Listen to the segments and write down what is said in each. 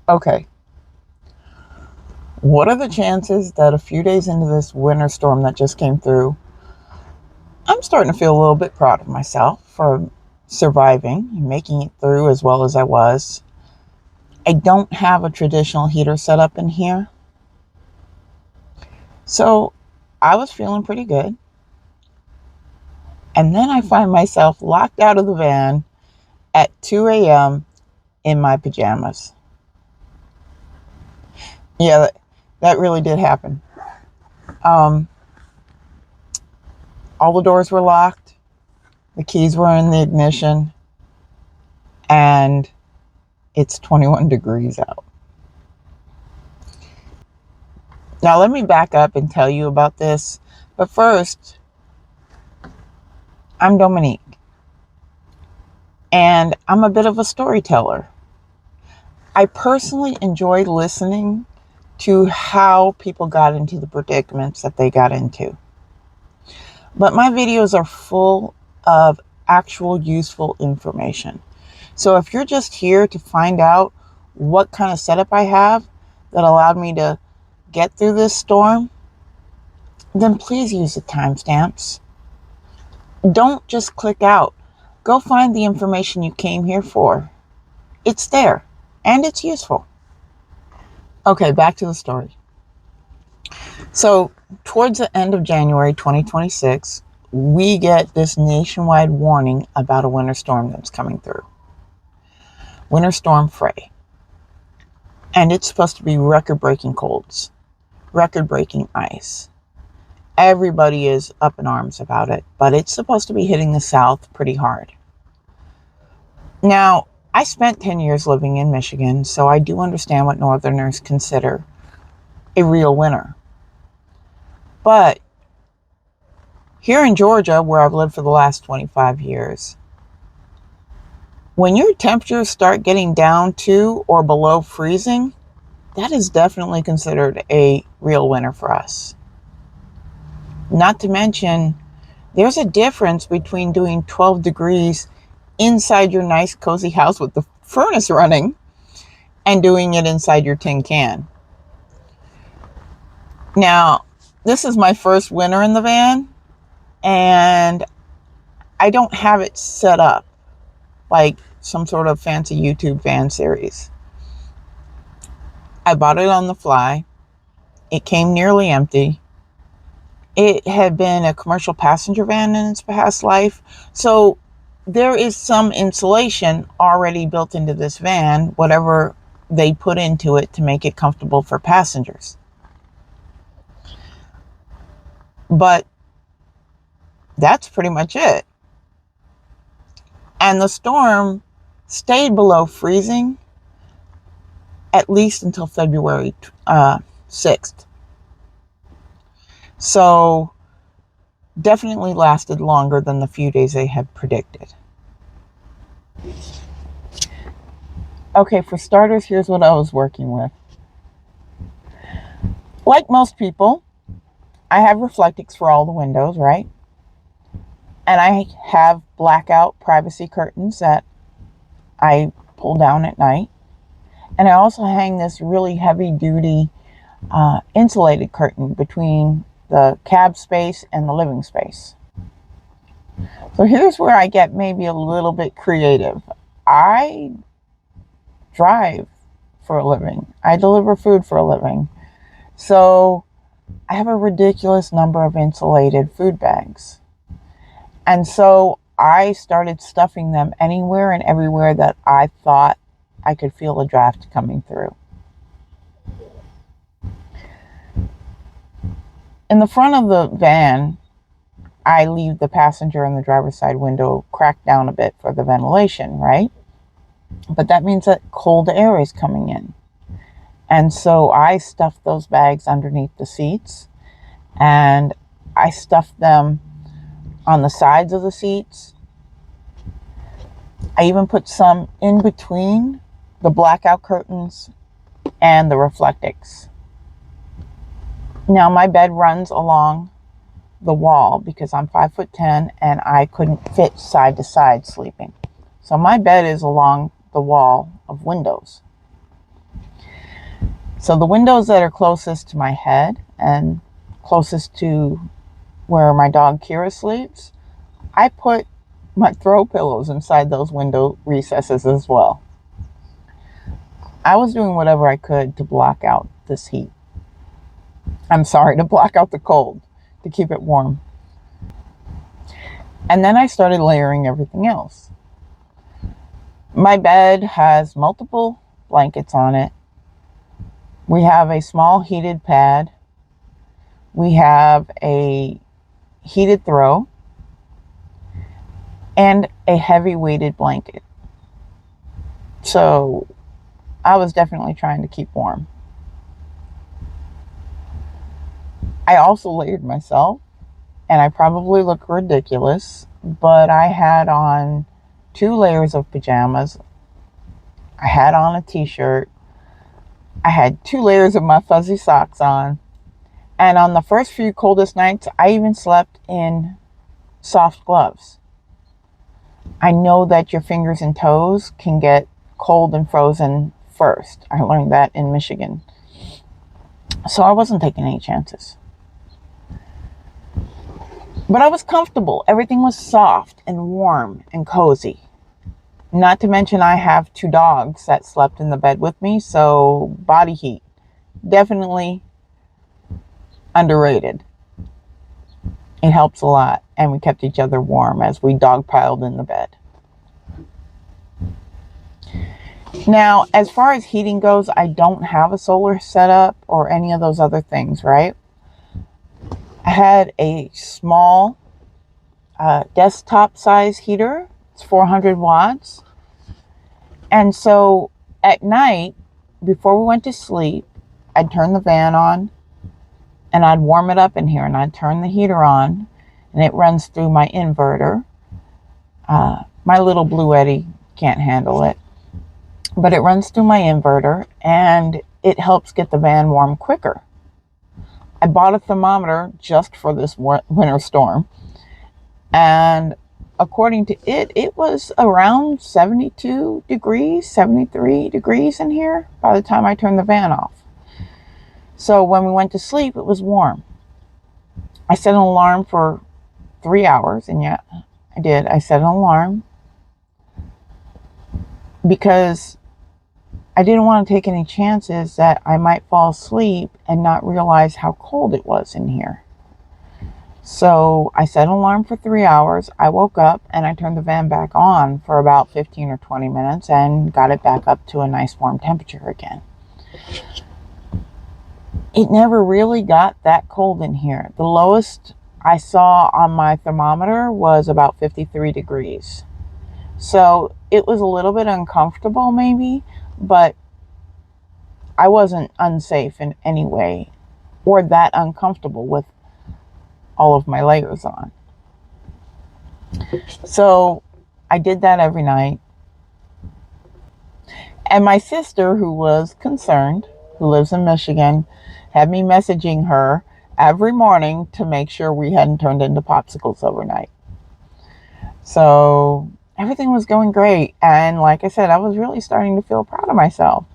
Okay, what are the chances that a few days into this winter storm that just came through, I'm starting to feel a little bit proud of myself for surviving and making it through as well as I was. I don't have a traditional heater set up in here, so I was feeling pretty good. And then I find myself locked out of the van at 2 a.m. in my pajamas. Yeah, that really did happen. Um, all the doors were locked, the keys were in the ignition, and it's 21 degrees out. Now, let me back up and tell you about this. But first, I'm Dominique, and I'm a bit of a storyteller. I personally enjoy listening to how people got into the predicaments that they got into. But my videos are full of actual useful information. So if you're just here to find out what kind of setup I have that allowed me to get through this storm, then please use the timestamps. Don't just click out. Go find the information you came here for. It's there, and it's useful. Okay, back to the story. So, towards the end of January 2026, we get this nationwide warning about a winter storm that's coming through. Winter Storm Frey. And it's supposed to be record-breaking colds, record-breaking ice. Everybody is up in arms about it, but it's supposed to be hitting the South pretty hard. Now, I spent 10 years living in Michigan, so I do understand what Northerners consider a real winter. But here in Georgia, where I've lived for the last 25 years, when your temperatures start getting down to or below freezing, that is definitely considered a real winter for us. Not to mention, there's a difference between doing 12 degrees inside your nice cozy house with the furnace running and doing it inside your tin can. Now, this is my first winter in the van, and I don't have it set up like some sort of fancy YouTube van series. I bought it on the fly. It came nearly empty. It had been a commercial passenger van in its past life, so there is some insulation already built into this van, whatever they put into it to make it comfortable for passengers. But that's pretty much it. And the storm stayed below freezing at least until February 6th. So definitely lasted longer than the few days they had predicted. Okay, for starters, here's what I was working with. Like most people, I have Reflectix for all the windows, right? And I have blackout privacy curtains that I pull down at night. And I also hang this really heavy duty insulated curtain between the cab space and the living space. So here's where I get maybe a little bit creative. I drive for a living. I deliver food for a living. So I have a ridiculous number of insulated food bags. And so I started stuffing them anywhere and everywhere that I thought I could feel a draft coming through. In the front of the van, I leave the passenger and the driver's side window cracked down a bit for the ventilation, right? But that means that cold air is coming in. And so I stuff those bags underneath the seats, and I stuff them on the sides of the seats. I even put some in between the blackout curtains and the Reflectix. Now, my bed runs along the wall because I'm 5'10" and I couldn't fit side to side sleeping. So my bed is along the wall of windows. So the windows that are closest to my head and closest to where my dog Kira sleeps, I put my throw pillows inside those window recesses as well. I was doing whatever I could to block out this heat. To block out the cold, to keep it warm. And then I started layering everything else. My bed has multiple blankets on it. We have a small heated pad. We have a heated throw and a heavy weighted blanket. So I was definitely trying to keep warm. I also layered myself, and I probably look ridiculous, but I had on 2 layers of pajamas. I had on a t-shirt. I had 2 layers of my fuzzy socks on. And on the first few coldest nights, I even slept in soft gloves. I know that your fingers and toes can get cold and frozen first. I learned that in Michigan. So I wasn't taking any chances. But I was comfortable. Everything was soft and warm and cozy. Not to mention I have 2 dogs that slept in the bed with me, so body heat, definitely underrated. It helps a lot, and we kept each other warm as we dogpiled in the bed. Now, as far as heating goes, I don't have a solar setup or any of those other things, right? I had a small desktop size heater. It's 400 watts. And so at night, before we went to sleep, I'd turn the fan on and I'd warm it up in here, and I'd turn the heater on, and it runs through my inverter. My little Blue Eddy can't handle it, but it runs through my inverter and it helps get the van warm quicker. I bought a thermometer just for this winter storm, and according to it, it was around 72 degrees, 73 degrees in here by the time I turned the van off. So when we went to sleep, it was warm. I set an alarm for 3 hours, and yeah, I did. I set an alarm because I didn't want to take any chances that I might fall asleep and not realize how cold it was in here. So I set an alarm for 3 hours. I woke up and I turned the van back on for about 15 or 20 minutes and got it back up to a nice warm temperature again. It never really got that cold in here. The lowest I saw on my thermometer was about 53 degrees. So it was a little bit uncomfortable maybe, but I wasn't unsafe in any way or that uncomfortable with all of my layers on. So I did that every night. And my sister, who was concerned, who lives in Michigan, had me messaging her every morning to make sure we hadn't turned into popsicles overnight. So everything was going great. And like I said, I was really starting to feel proud of myself.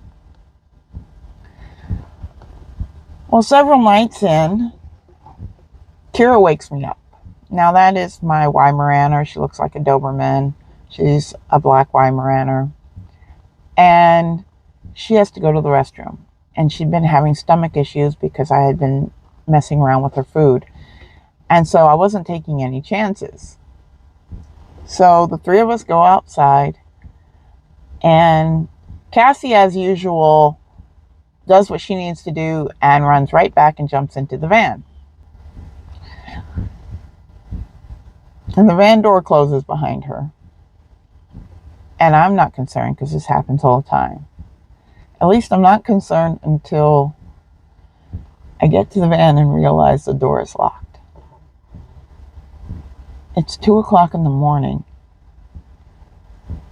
Well, several nights in, Kira wakes me up. Now that is my Weimaraner. She looks like a Doberman. She's a black Weimaraner. And she has to go to the restroom. And she'd been having stomach issues because I had been messing around with her food. And so I wasn't taking any chances. So the 3 of us go outside, and Cassie, as usual, does what she needs to do and runs right back and jumps into the van. And the van door closes behind her. And I'm not concerned because this happens all the time. At least I'm not concerned until I get to the van and realize the door is locked. It's 2:00 in the morning,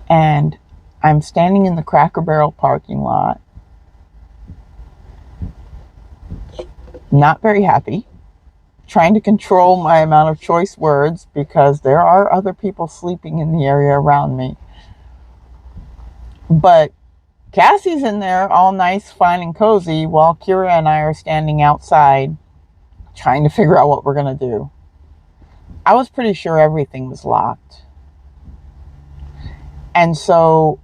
and I'm standing in the Cracker Barrel parking lot, not very happy, trying to control my amount of choice words because there are other people sleeping in the area around me. But Cassie's in there all nice, fine, and cozy while Kira and I are standing outside trying to figure out what we're going to do. I was pretty sure everything was locked. And so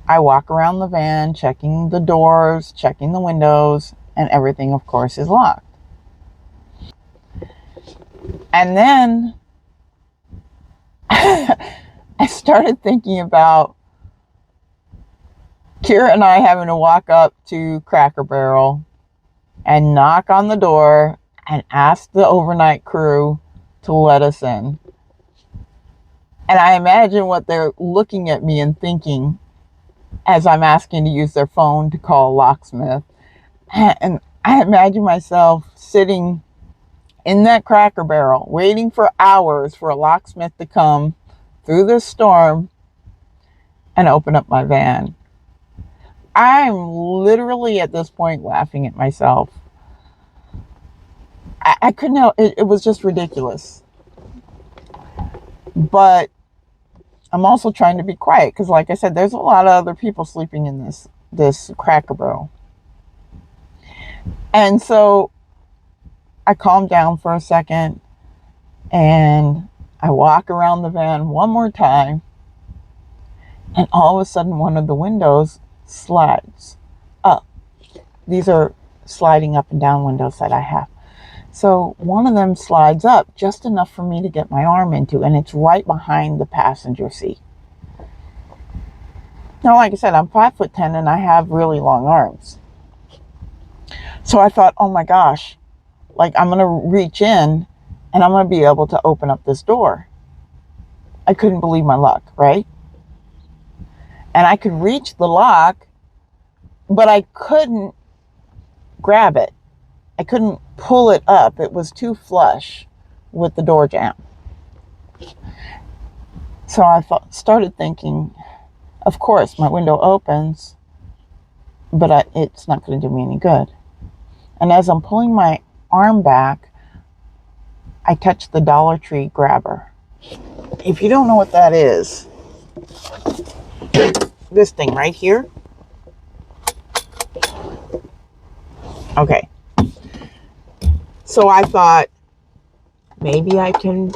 I walk around the van, checking the doors, checking the windows, and everything, of course, is locked. And then I started thinking about Kira and I having to walk up to Cracker Barrel and knock on the door and ask the overnight crew to let us in. And I imagine what they're looking at me and thinking as I'm asking to use their phone to call a locksmith. And I imagine myself sitting in that Cracker Barrel, waiting for hours for a locksmith to come through this storm and open up my van. I'm literally at this point laughing at myself. I couldn't help it. It was just ridiculous. But I'm also trying to be quiet because, like I said, there's a lot of other people sleeping in this Cracker Barrel. And so I calmed down for a second and I walk around the van one more time, and all of a sudden one of the windows slides up. These are sliding up and down windows that I have. So one of them slides up just enough for me to get my arm into, and it's right behind the passenger seat. Now, like I said, I'm 5'10" and I have really long arms. So I thought, oh my gosh, like I'm going to reach in and I'm going to be able to open up this door. I couldn't believe my luck, right? And I could reach the lock, but I couldn't grab it. I couldn't pull it up. It was too flush with the door jamb. So I started thinking, of course, my window opens, but it's not going to do me any good. And as I'm pulling my arm back, I touch the Dollar Tree grabber. If you don't know what that is, this thing right here. Okay. So I thought, maybe I can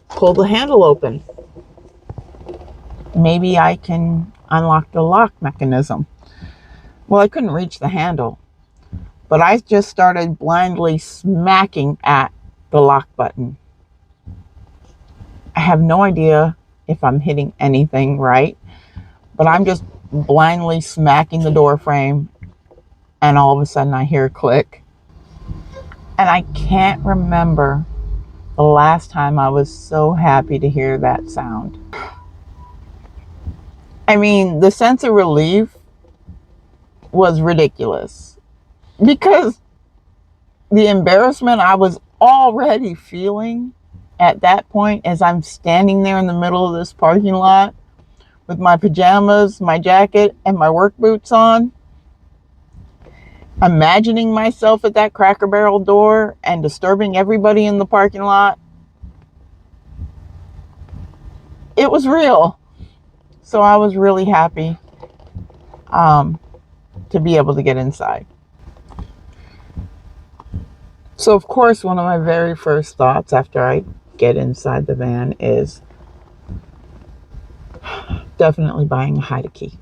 pull the handle open. Maybe I can unlock the lock mechanism. Well, I couldn't reach the handle, but I just started blindly smacking at the lock button. I have no idea if I'm hitting anything right, but I'm just blindly smacking the door frame, and all of a sudden I hear a click. And I can't remember the last time I was so happy to hear that sound. I mean, the sense of relief was ridiculous because the embarrassment I was already feeling at that point as I'm standing there in the middle of this parking lot with my pajamas, my jacket, and my work boots on, imagining myself at that Cracker Barrel door and disturbing everybody in the parking lot. It was real. So I was really happy to be able to get inside. So, of course, one of my very first thoughts after I get inside the van is definitely buying a hide key.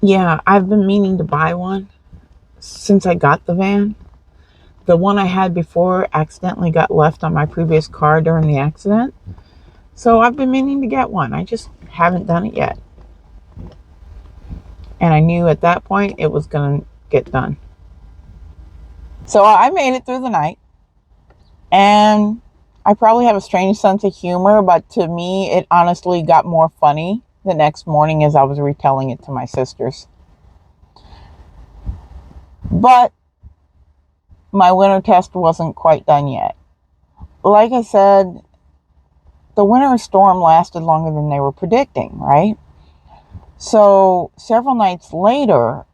Yeah, I've been meaning to buy one since I got the van. The one I had before accidentally got left on my previous car during the accident. So I've been meaning to get one. I just haven't done it yet. And I knew at that point it was going to get done. So I made it through the night. And I probably have a strange sense of humor, but to me, it honestly got more funny the next morning as I was retelling it to my sisters. But my winter test wasn't quite done yet. Like I said, the winter storm lasted longer than they were predicting, right? So several nights later,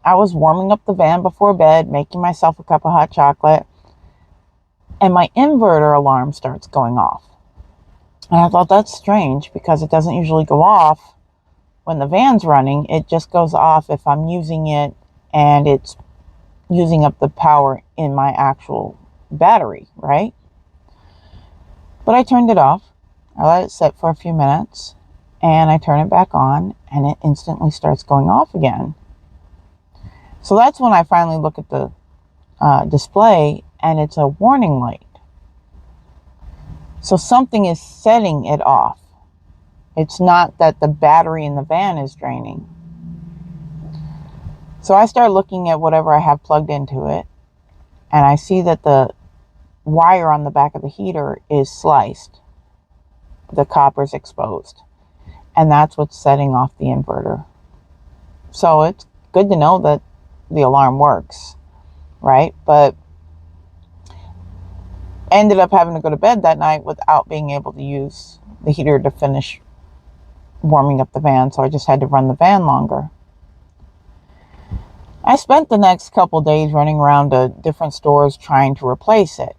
I was warming up the van before bed, making myself a cup of hot chocolate, and my inverter alarm starts going off. And I thought, that's strange because it doesn't usually go off when the van's running. It just goes off if I'm using it and it's using up the power in my actual battery, right? But I turned it off. I let it sit for a few minutes and I turn it back on and it instantly starts going off again. So that's when I finally look at the display and it's a warning light. So something is setting it off. It's not that the battery in the van is draining. So I start looking at whatever I have plugged into it, and I see that the wire on the back of the heater is sliced. The copper's exposed. And that's what's setting off the inverter. So it's good to know that the alarm works, right? But ended up having to go to bed that night without being able to use the heater to finish warming up the van. So I just had to run the van longer. I spent the next couple days running around to different stores trying to replace it.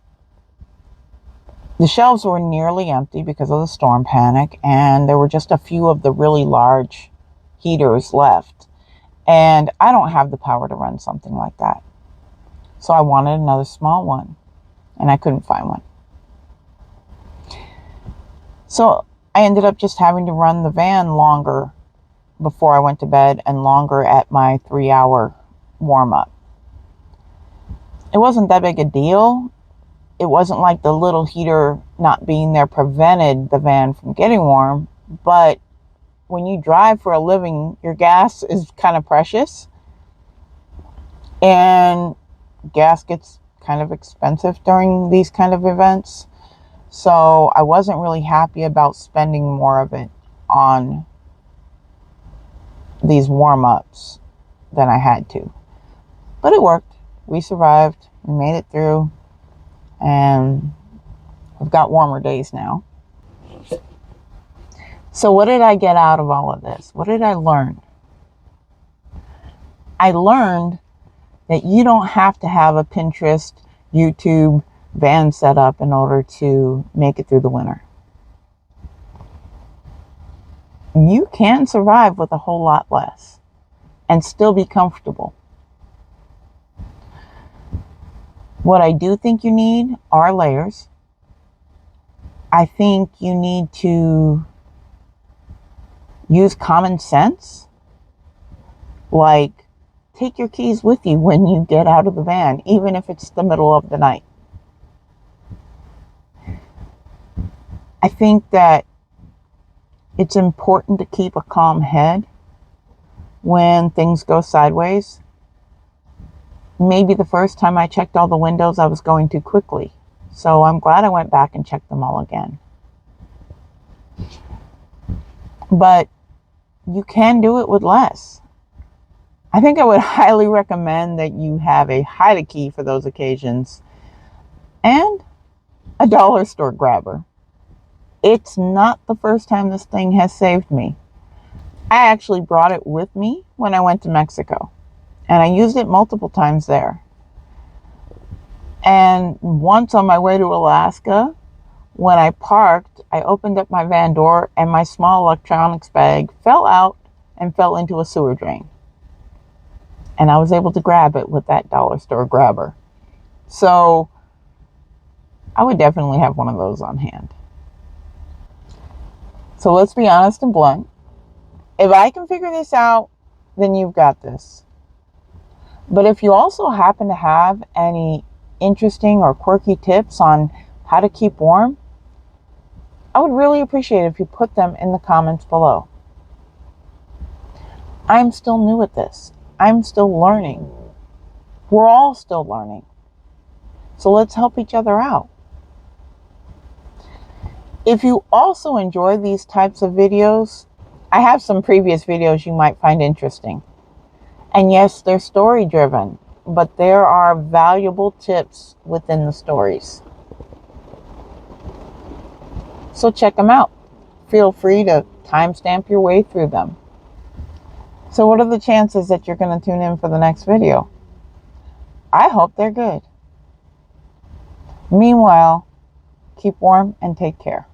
The shelves were nearly empty because of the storm panic, and there were just a few of the really large heaters left. And I don't have the power to run something like that. So I wanted another small one, and I couldn't find one. So I ended up just having to run the van longer before I went to bed and longer at my 3-hour warm-up. It wasn't that big a deal. It wasn't like the little heater not being there prevented the van from getting warm, but when you drive for a living, your gas is kind of precious, and gas gets kind of expensive during these kind of events. So I wasn't really happy about spending more of it on these warm-ups than I had to. But it worked. We survived. We made it through. And we've got warmer days now. So what did I get out of all of this? What did I learn? I learned that you don't have to have a Pinterest, YouTube, van set up in order to make it through the winter. You can survive with a whole lot less and still be comfortable. What I do think you need are layers. I think you need to use common sense. Like, take your keys with you when you get out of the van, even if it's the middle of the night. I think that it's important to keep a calm head when things go sideways. Maybe the first time I checked all the windows, I was going too quickly. So I'm glad I went back and checked them all again. But you can do it with less. I think I would highly recommend that you have a hide key for those occasions and a dollar store grabber. It's not the first time this thing has saved me. I actually brought it with me when I went to Mexico, and I used it multiple times there. And once on my way to Alaska, when I parked, I opened up my van door and my small electronics bag fell out and fell into a sewer drain. And I was able to grab it with that dollar store grabber. So I would definitely have one of those on hand. So let's be honest and blunt. If I can figure this out, then you've got this. But if you also happen to have any interesting or quirky tips on how to keep warm, I would really appreciate it if you put them in the comments below. I'm still new at this. I'm still learning. We're all still learning. So let's help each other out. If you also enjoy these types of videos, I have some previous videos you might find interesting. And yes, they're story driven, but there are valuable tips within the stories. So check them out. Feel free to timestamp your way through them. So what are the chances that you're going to tune in for the next video? I hope they're good. Meanwhile, keep warm and take care.